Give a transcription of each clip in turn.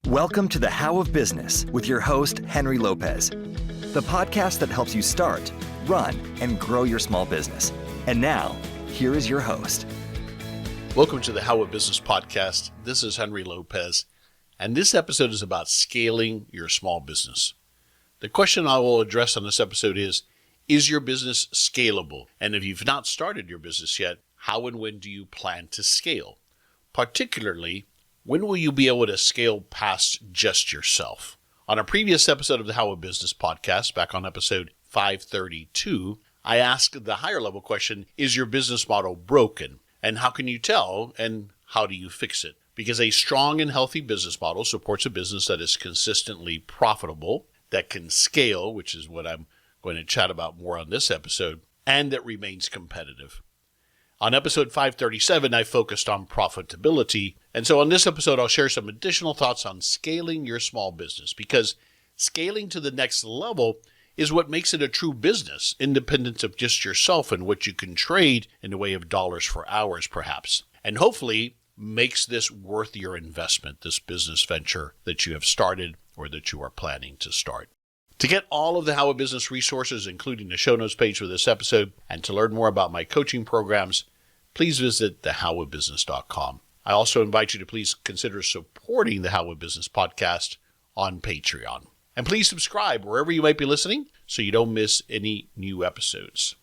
Welcome to the How of Business with your host, Henry Lopez, the podcast that helps you start, run, and grow your small business. And now, here is your host. Welcome to the How of Business podcast. This is Henry Lopez, and this episode is about scaling your small business. The question I will address on this episode is your business scalable? And if you've not started your business yet, how and when do you plan to scale? Particularly, when will you be able to scale past just yourself? On a previous episode of the How of Business podcast, back on episode 532, I asked the higher level question, is your business model broken? And how can you tell, and how do you fix it? Because a strong and healthy business model supports a business that is consistently profitable, that can scale, which is what I'm going to chat about more on this episode, and that remains competitive. On episode 537, I focused on profitability. And so on this episode, I'll share some additional thoughts on scaling your small business, because scaling to the next level is what makes it a true business, independent of just yourself and what you can trade in the way of dollars for hours, perhaps. And hopefully makes this worth your investment, this business venture that you have started or that you are planning to start. To get all of the How of Business resources, including the show notes page for this episode, and to learn more about my coaching programs, please visit thehowofbusiness.com. I also invite you to please consider supporting the How of Business podcast on Patreon. And please subscribe wherever you might be listening so you don't miss any new episodes.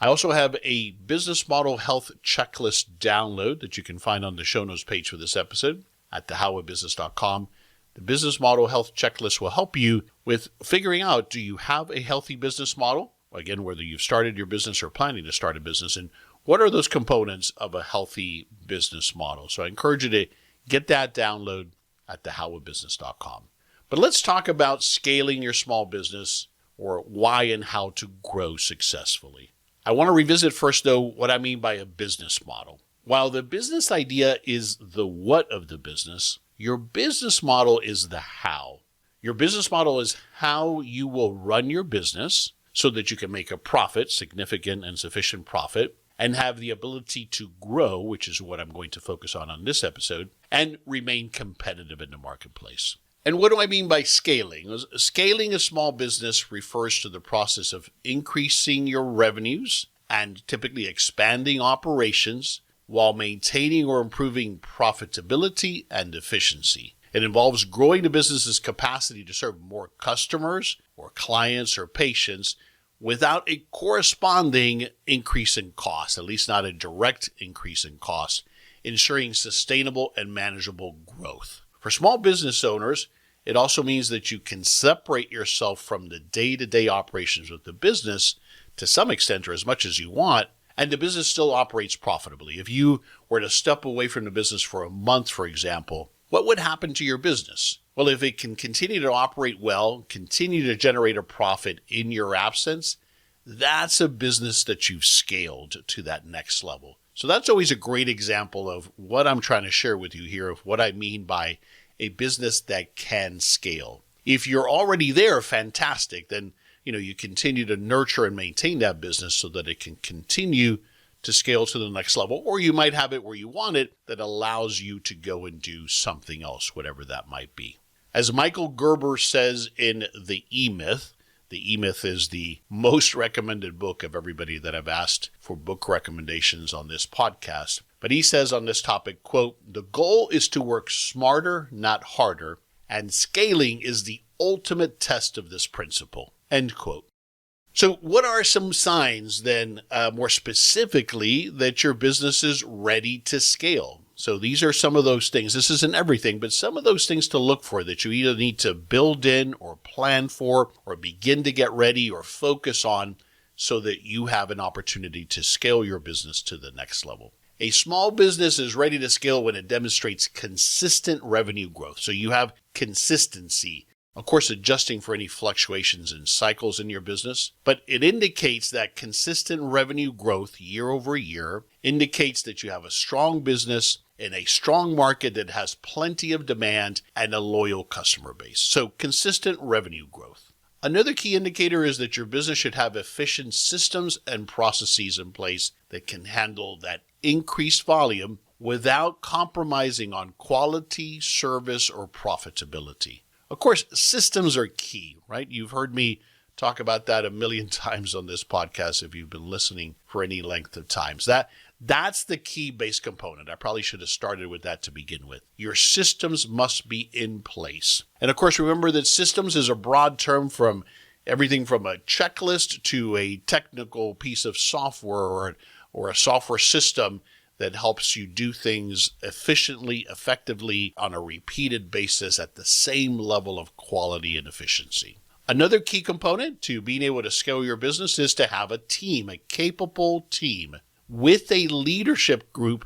I also have a business model health checklist download that you can find on the show notes page for this episode at thehowofbusiness.com. The business model health checklist will help you with figuring out, do you have a healthy business model? Again, whether you've started your business or planning to start a business, and what are those components of a healthy business model? So I encourage you to get that download at thehowofbusiness.com. But let's talk about scaling your small business, or why and how to grow successfully. I want to revisit first, though, what I mean by a business model. While the business idea is the what of the business, your business model is the how. Your business model is how you will run your business so that you can make a profit, significant and sufficient profit, and have the ability to grow, which is what I'm going to focus on this episode, and remain competitive in the marketplace. And what do I mean by scaling? Scaling a small business refers to the process of increasing your revenues and typically expanding operations while maintaining or improving profitability and efficiency. It involves growing the business's capacity to serve more customers or clients or patients without a corresponding increase in cost, at least not a direct increase in cost, ensuring sustainable and manageable growth. For small business owners, it also means that you can separate yourself from the day-to-day operations of the business to some extent or as much as you want, and the business still operates profitably. If you were to step away from the business for a month, for example, what would happen to your business? Well, if it can continue to operate well, continue to generate a profit in your absence, that's a business that you've scaled to that next level. So that's always a great example of what I'm trying to share with you here, of what I mean by a business that can scale. If you're already there, fantastic. Then you continue to nurture and maintain that business so that it can continue to scale to the next level. Or you might have it where you want it that allows you to go and do something else, whatever that might be. As Michael Gerber says in The E-Myth, The E-Myth is the most recommended book of everybody that I've asked for book recommendations on this podcast. But he says on this topic, quote, "The goal is to work smarter, not harder, and scaling is the ultimate test of this principle." End quote. So what are some signs then, more specifically, that your business is ready to scale? So these are some of those things. This isn't everything, but some of those things to look for that you either need to build in or plan for or begin to get ready or focus on so that you have an opportunity to scale your business to the next level. A small business is ready to scale when it demonstrates consistent revenue growth. So you have consistency. Of course, adjusting for any fluctuations in cycles in your business, but it indicates that consistent revenue growth year over year indicates that you have a strong business in a strong market that has plenty of demand and a loyal customer base. So consistent revenue growth. Another key indicator is that your business should have efficient systems and processes in place that can handle that increased volume without compromising on quality, service, or profitability. Of course, systems are key, right? You've heard me talk about that a million times on this podcast if you've been listening for any length of times. That's the key base component. I probably should have started with that to begin with. Your systems must be in place. And of course, remember that systems is a broad term from everything from a checklist to a technical piece of software or a software system that helps you do things efficiently, effectively, on a repeated basis at the same level of quality and efficiency. Another key component to being able to scale your business is to have a team, a capable team with a leadership group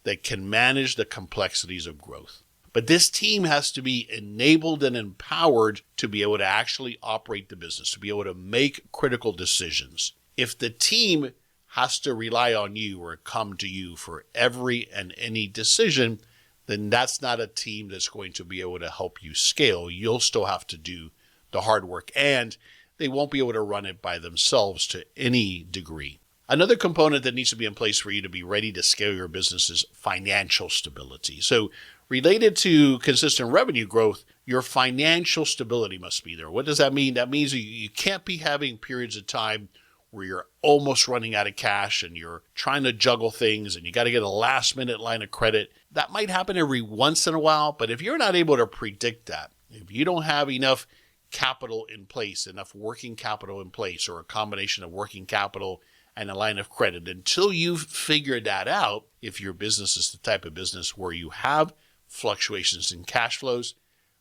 that can manage the complexities of growth. But this team has to be enabled and empowered to be able to actually operate the business, to be able to make critical decisions. If the team has to rely on you or come to you for every and any decision, then that's not a team that's going to be able to help you scale. You'll still have to do the hard work, and they won't be able to run it by themselves to any degree. Another component that needs to be in place for you to be ready to scale your business is financial stability. So related to consistent revenue growth, your financial stability must be there. What does that mean? That means you can't be having periods of time where you're almost running out of cash and you're trying to juggle things and you got to get a last minute line of credit. That might happen every once in a while, but if you're not able to predict that, if you don't have enough capital in place, enough working capital in place, or a combination of working capital and a line of credit, until you've figured that out, if your business is the type of business where you have fluctuations in cash flows,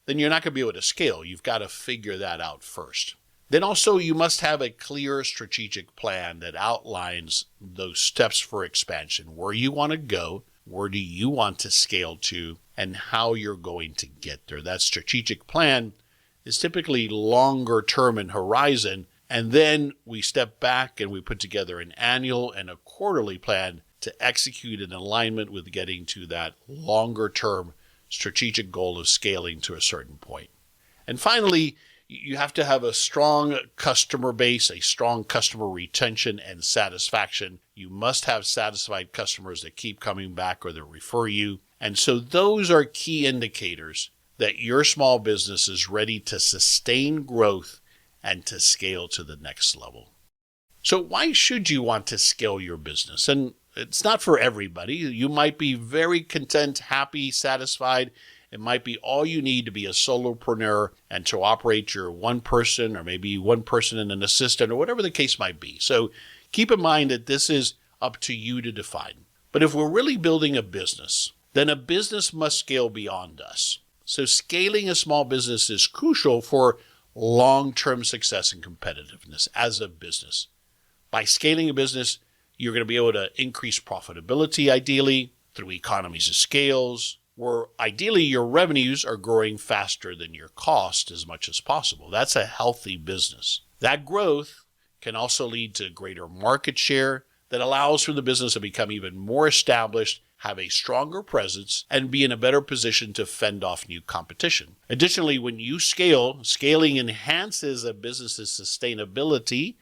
then you're not going to be able to scale. You've got to figure that out first. Then also, you must have a clear strategic plan that outlines those steps for expansion, where you want to go, where do you want to scale to, and how you're going to get there. That strategic plan is typically longer term in horizon, and then we step back and we put together an annual and a quarterly plan to execute in alignment with getting to that longer term strategic goal of scaling to a certain point. And finally, you have to have a strong customer base, a strong customer retention and satisfaction. You must have satisfied customers that keep coming back or that refer you. And so those are key indicators that your small business is ready to sustain growth and to scale to the next level. So why should you want to scale your business? And it's not for everybody. You might be very content, happy, satisfied. It might be all you need to be a solopreneur and to operate your one person or maybe one person and an assistant or whatever the case might be. So keep in mind that this is up to you to define. But if we're really building a business, then a business must scale beyond us. So scaling a small business is crucial for long-term success and competitiveness as a business. By scaling a business, you're going to be able to increase profitability, ideally, through economies of scales, where ideally your revenues are growing faster than your cost as much as possible. That's a healthy business. That growth can also lead to greater market share that allows for the business to become even more established, have a stronger presence, and be in a better position to fend off new competition. Additionally, when you scale, scaling enhances a business's sustainability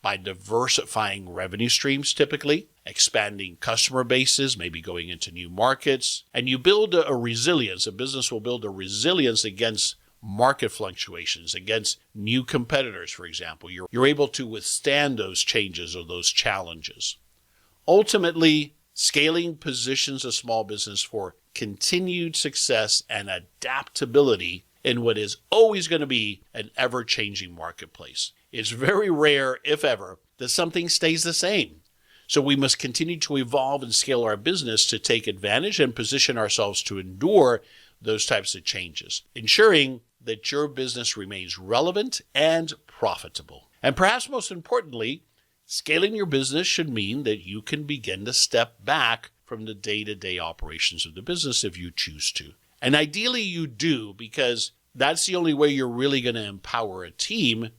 by diversifying revenue streams typically, expanding customer bases, maybe going into new markets, and you build a resilience. A business will build a resilience against market fluctuations, against new competitors, for example. You're able to withstand those changes or those challenges. Ultimately, scaling positions a small business for continued success and adaptability in what is always going to be an ever-changing marketplace. It's very rare, if ever, that something stays the same. So we must continue to evolve and scale our business to take advantage and position ourselves to endure those types of changes, ensuring that your business remains relevant and profitable. And perhaps most importantly, scaling your business should mean that you can begin to step back from the day-to-day operations of the business if you choose to. And ideally you do, because that's the only way you're really going to empower a team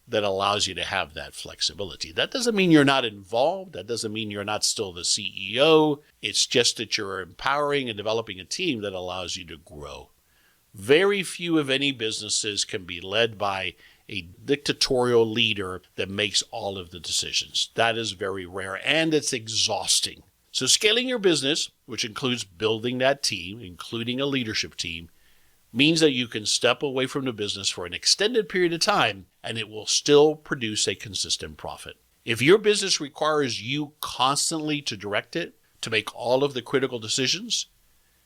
that allows you to have that flexibility. That doesn't mean you're not involved. That doesn't mean you're not still the CEO. It's just that you're empowering and developing a team that allows you to grow. Very few, if any, businesses can be led by a dictatorial leader that makes all of the decisions. That is very rare, and it's exhausting. So scaling your business, which includes building that team, including a leadership team, means that you can step away from the business for an extended period of time and it will still produce a consistent profit. If your business requires you constantly to direct it, to make all of the critical decisions,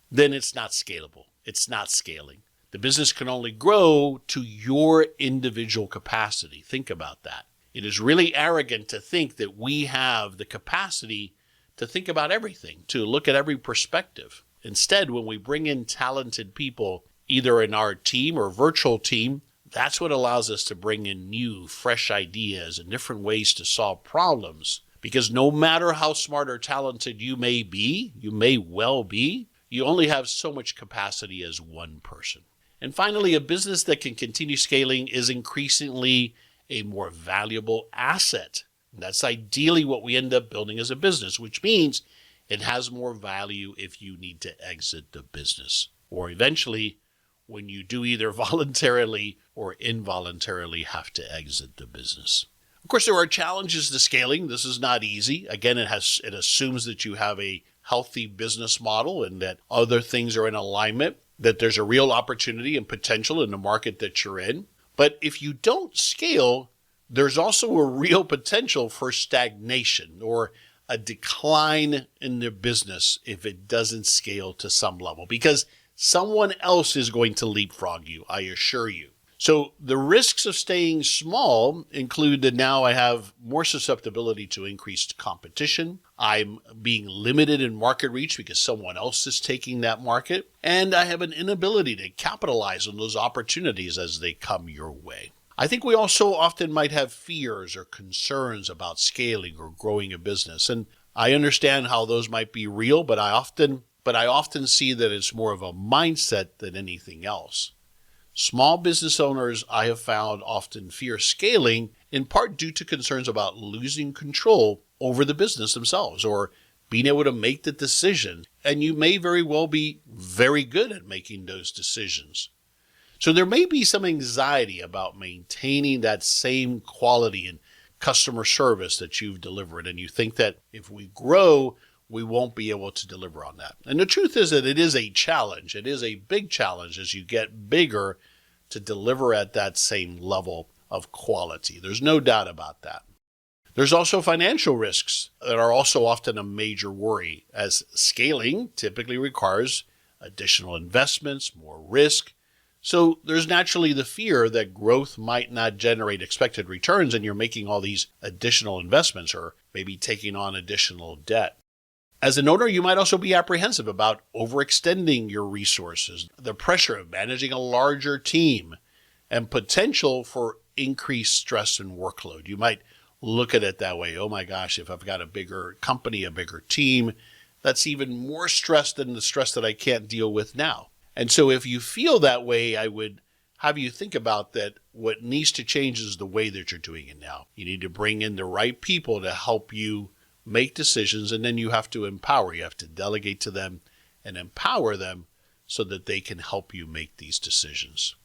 then it's not scalable. It's not scaling. The business can only grow to your individual capacity. Think about that. It is really arrogant to think that we have the capacity to think about everything, to look at every perspective. Instead, when we bring in talented people, either in our team or virtual team, that's what allows us to bring in new, fresh ideas and different ways to solve problems. Because no matter how smart or talented you may well be, you only have so much capacity as one person. And finally, a business that can continue scaling is increasingly a more valuable asset. And that's ideally what we end up building as a business, which means it has more value if you need to exit the business, or eventually when you do either voluntarily or involuntarily have to exit the business. Of course, there are challenges to scaling. This is not easy. Again, it assumes that you have a healthy business model and that other things are in alignment, that there's a real opportunity and potential in the market that you're in. But if you don't scale, there's also a real potential for stagnation or a decline in the business if it doesn't scale to some level, because someone else is going to leapfrog you, I assure you. So the risks of staying small include that now I have more susceptibility to increased competition. I'm being limited in market reach because someone else is taking that market. And I have an inability to capitalize on those opportunities as they come your way. I think we also often might have fears or concerns about scaling or growing a business. And I understand how those might be real, but I often see that it's more of a mindset than anything else. Small business owners, I have found, often fear scaling, in part due to concerns about losing control over the business themselves or being able to make the decision. And you may very well be very good at making those decisions. So there may be some anxiety about maintaining that same quality and customer service that you've delivered. And you think that if we grow, we won't be able to deliver on that. And the truth is that it is a challenge. It is a big challenge as you get bigger to deliver at that same level of quality. There's no doubt about that. There's also financial risks that are also often a major worry, as scaling typically requires additional investments, more risk. So there's naturally the fear that growth might not generate expected returns and you're making all these additional investments or maybe taking on additional debt. As an owner, you might also be apprehensive about overextending your resources, the pressure of managing a larger team, and potential for increased stress and workload. You might look at it that way. Oh my gosh, if I've got a bigger company, a bigger team, that's even more stress than the stress that I can't deal with now. And so if you feel that way, I would have you think about that what needs to change is the way that you're doing it now. You need to bring in the right people to help you make decisions, and then you have to empower. You have to delegate to them and empower them so that they can help you make these decisions.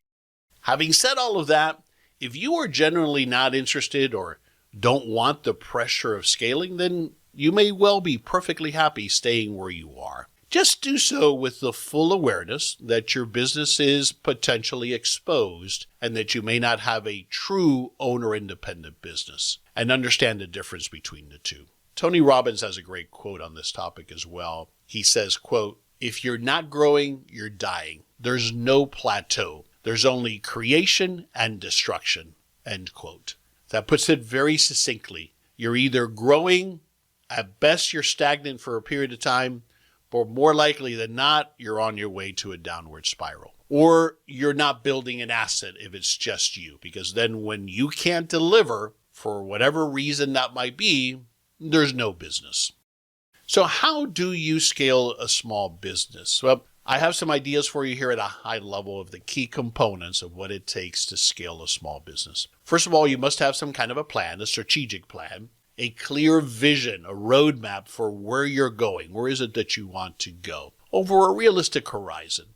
Having said all of that, if you are generally not interested or don't want the pressure of scaling, then you may well be perfectly happy staying where you are. Just do so with the full awareness that your business is potentially exposed and that you may not have a true owner-independent business, and understand the difference between the two. Tony Robbins has a great quote on this topic as well. He says, quote, "If you're not growing, you're dying. There's no plateau. There's only creation and destruction," end quote. That puts it very succinctly. You're either growing, at best you're stagnant for a period of time, but more likely than not, you're on your way to a downward spiral. Or you're not building an asset if it's just you, because then when you can't deliver, for whatever reason that might be, there's no business. So how do you scale a small business? Well, I have some ideas for you here at a high level of the key components of what it takes to scale a small business. First of all, you must have some kind of a plan, a strategic plan, a clear vision, a roadmap for where you're going. Where is it that you want to go over a realistic horizon?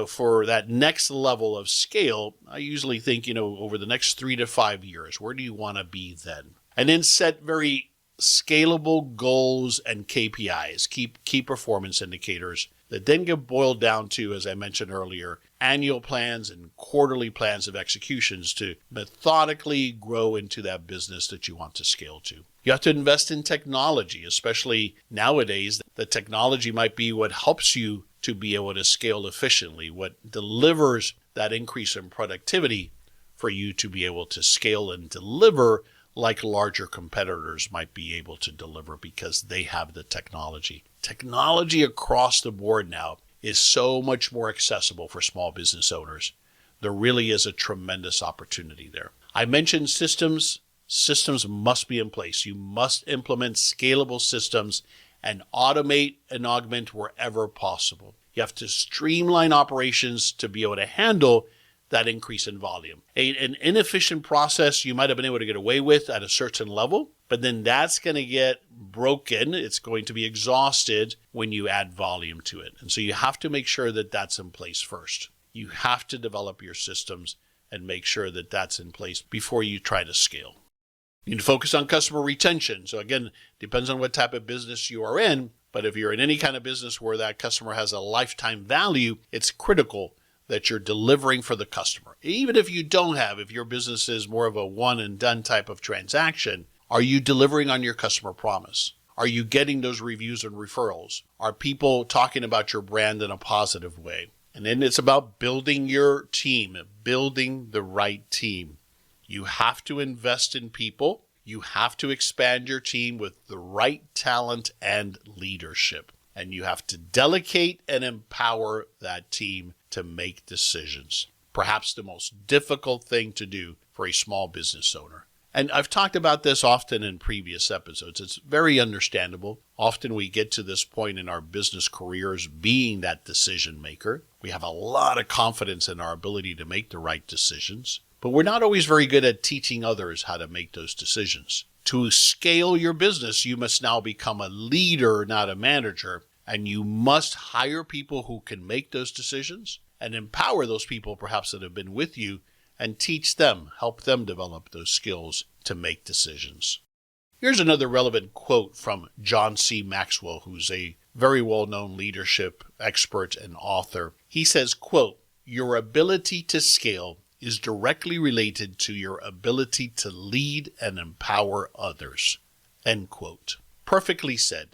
For that next level of scale, I usually think, over the next 3 to 5 years, where do you want to be then? And then set very scalable goals and KPIs, key performance indicators, that then get boiled down to, as I mentioned earlier, annual plans and quarterly plans of executions to methodically grow into that business that you want to scale to. You have to invest in technology, especially nowadays. The technology might be what helps you to be able to scale efficiently, what delivers that increase in productivity for you to be able to scale and deliver like larger competitors might be able to deliver because they have the technology. Technology across the board now is so much more accessible for small business owners. There really is a tremendous opportunity there. I mentioned systems. Systems must be in place. You must implement scalable systems and automate and augment wherever possible. You have to streamline operations to be able to handle that increase in volume. An inefficient process you might have been able to get away with at a certain level, but then that's going to get broken. It's going to be exhausted when you add volume to it. And so you have to make sure that that's in place first. You have to develop your systems and make sure that that's in place before you try to scale. You need to focus on customer retention. So again, depends on what type of business you are in, but if you're in any kind of business where that customer has a lifetime value, it's critical that you're delivering for the customer. Even if you don't have, if your business is more of a one and done type of transaction, are you delivering on your customer promise? Are you getting those reviews and referrals? Are people talking about your brand in a positive way? And then it's about building your team, building the right team. You have to invest in people. You have to expand your team with the right talent and leadership. And you have to delegate and empower that team to make decisions. Perhaps the most difficult thing to do for a small business owner. And I've talked about this often in previous episodes. It's very understandable. Often we get to this point in our business careers being that decision maker. We have a lot of confidence in our ability to make the right decisions, but we're not always very good at teaching others how to make those decisions. To scale your business, you must now become a leader, not a manager, and you must hire people who can make those decisions and empower those people perhaps that have been with you and teach them, help them develop those skills to make decisions. Here's another relevant quote from John C. Maxwell, who's a very well-known leadership expert and author. He says, quote, "Your ability to scale is directly related to your ability to lead and empower others." End quote. Perfectly said.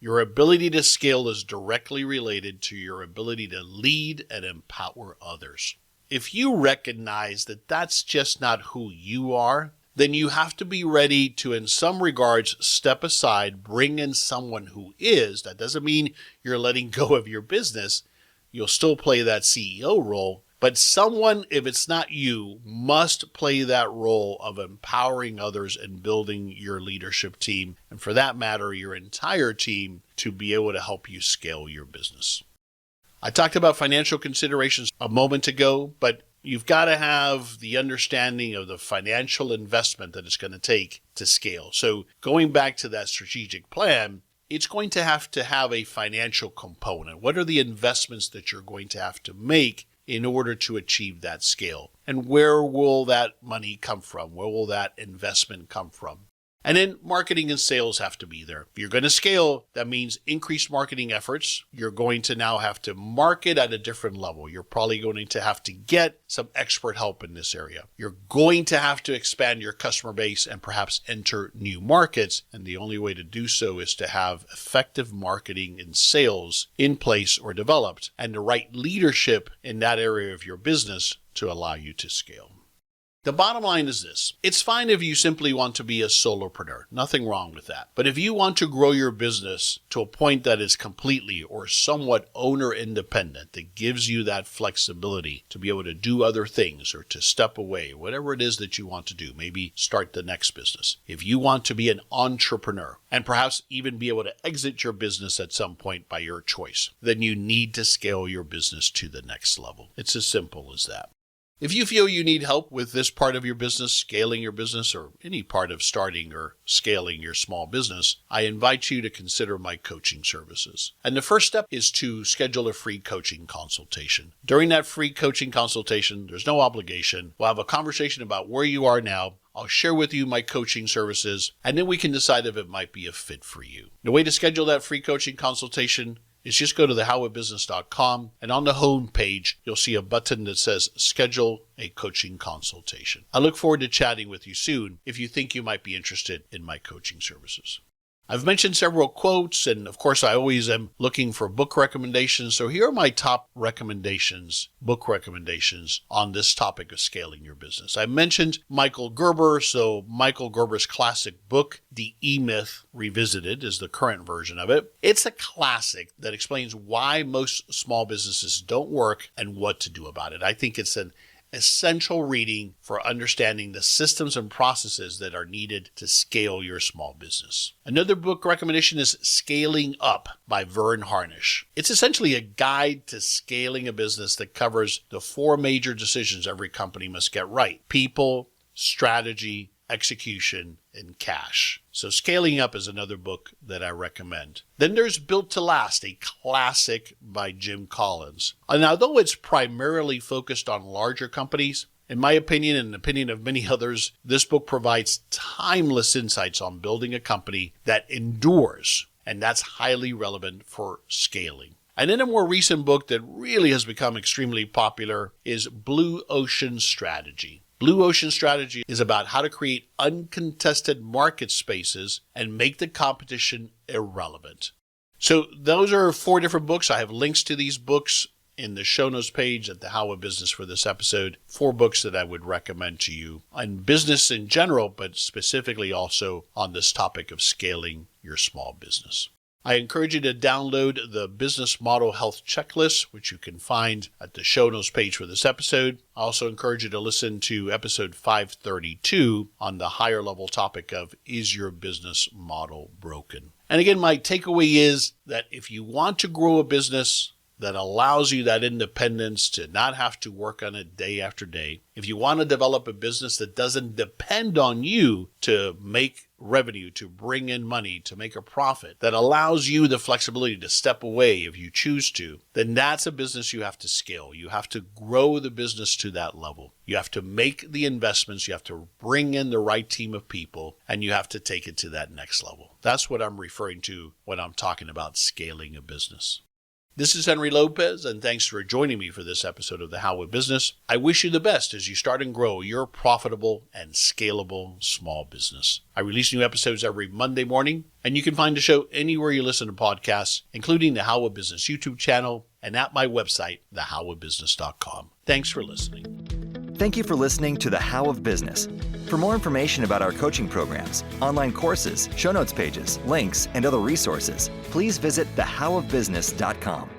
Your ability to scale is directly related to your ability to lead and empower others. If you recognize that that's just not who you are, then you have to be ready to, in some regards, step aside, bring in someone who is. That doesn't mean you're letting go of your business. You'll still play that CEO role, but someone, if it's not you, must play that role of empowering others and building your leadership team, and for that matter, your entire team, to be able to help you scale your business. I talked about financial considerations a moment ago, but you've got to have the understanding of the financial investment that it's going to take to scale. So going back to that strategic plan, it's going to have a financial component. What are the investments that you're going to have to make in order to achieve that scale? And where will that money come from? Where will that investment come from? And then marketing and sales have to be there. If you're going to scale, that means increased marketing efforts. You're going to now have to market at a different level. You're probably going to have to get some expert help in this area. You're going to have to expand your customer base and perhaps enter new markets. And the only way to do so is to have effective marketing and sales in place or developed, and the right leadership in that area of your business to allow you to scale. The bottom line is this. It's fine if you simply want to be a solopreneur. Nothing wrong with that. But if you want to grow your business to a point that is completely or somewhat owner independent, that gives you that flexibility to be able to do other things or to step away, whatever it is that you want to do, maybe start the next business. If you want to be an entrepreneur and perhaps even be able to exit your business at some point by your choice, then you need to scale your business to the next level. It's as simple as that. If you feel you need help with this part of your business, scaling your business, or any part of starting or scaling your small business, I invite you to consider my coaching services. And the first step is to schedule a free coaching consultation. During that free coaching consultation, there's no obligation. We'll have a conversation about where you are now. I'll share with you my coaching services, and then we can decide if it might be a fit for you. The way to schedule that free coaching consultation is just go to thehowofbusiness.com, and on the home page, you'll see a button that says Schedule a Coaching Consultation. I look forward to chatting with you soon if you think you might be interested in my coaching services. I've mentioned several quotes, and of course, I always am looking for book recommendations. So here are my top recommendations, book recommendations on this topic of scaling your business. I mentioned Michael Gerber. So Michael Gerber's classic book, The E-Myth Revisited, is the current version of it. It's a classic that explains why most small businesses don't work and what to do about it. I think it's an essential reading for understanding the systems and processes that are needed to scale your small business. Another book recommendation is Scaling Up by Vern Harnish. It's essentially a guide to scaling a business that covers the 4 major decisions every company must get right: people, strategy, execution, and cash. So Scaling Up is another book that I recommend. Then there's Built to Last, a classic by Jim Collins. And although it's primarily focused on larger companies, in my opinion and the opinion of many others, this book provides timeless insights on building a company that endures, and that's highly relevant for scaling. And then a more recent book that really has become extremely popular is Blue Ocean Strategy. Blue Ocean Strategy is about how to create uncontested market spaces and make the competition irrelevant. So those are 4 different books. I have links to these books in the show notes page at the How of Business for this episode. 4 books that I would recommend to you on business in general, but specifically also on this topic of scaling your small business. I encourage you to download the Business Model Health Checklist, which you can find at the show notes page for this episode. I also encourage you to listen to episode 532 on the higher level topic of Is Your Business Model Broken? And again, my takeaway is that if you want to grow a business that allows you that independence to not have to work on it day after day, if you want to develop a business that doesn't depend on you to make revenue, to bring in money, to make a profit, that allows you the flexibility to step away if you choose to, then that's a business you have to scale. You have to grow the business to that level. You have to make the investments, you have to bring in the right team of people, and you have to take it to that next level. That's what I'm referring to when I'm talking about scaling a business. This is Henry Lopez, and thanks for joining me for this episode of The How of Business. I wish you the best as you start and grow your profitable and scalable small business. I release new episodes every Monday morning, and you can find the show anywhere you listen to podcasts, including the How of Business YouTube channel and at my website, thehowofbusiness.com. Thanks for listening. Thank you for listening to The How of Business. For more information about our coaching programs, online courses, show notes pages, links, and other resources, please visit thehowofbusiness.com.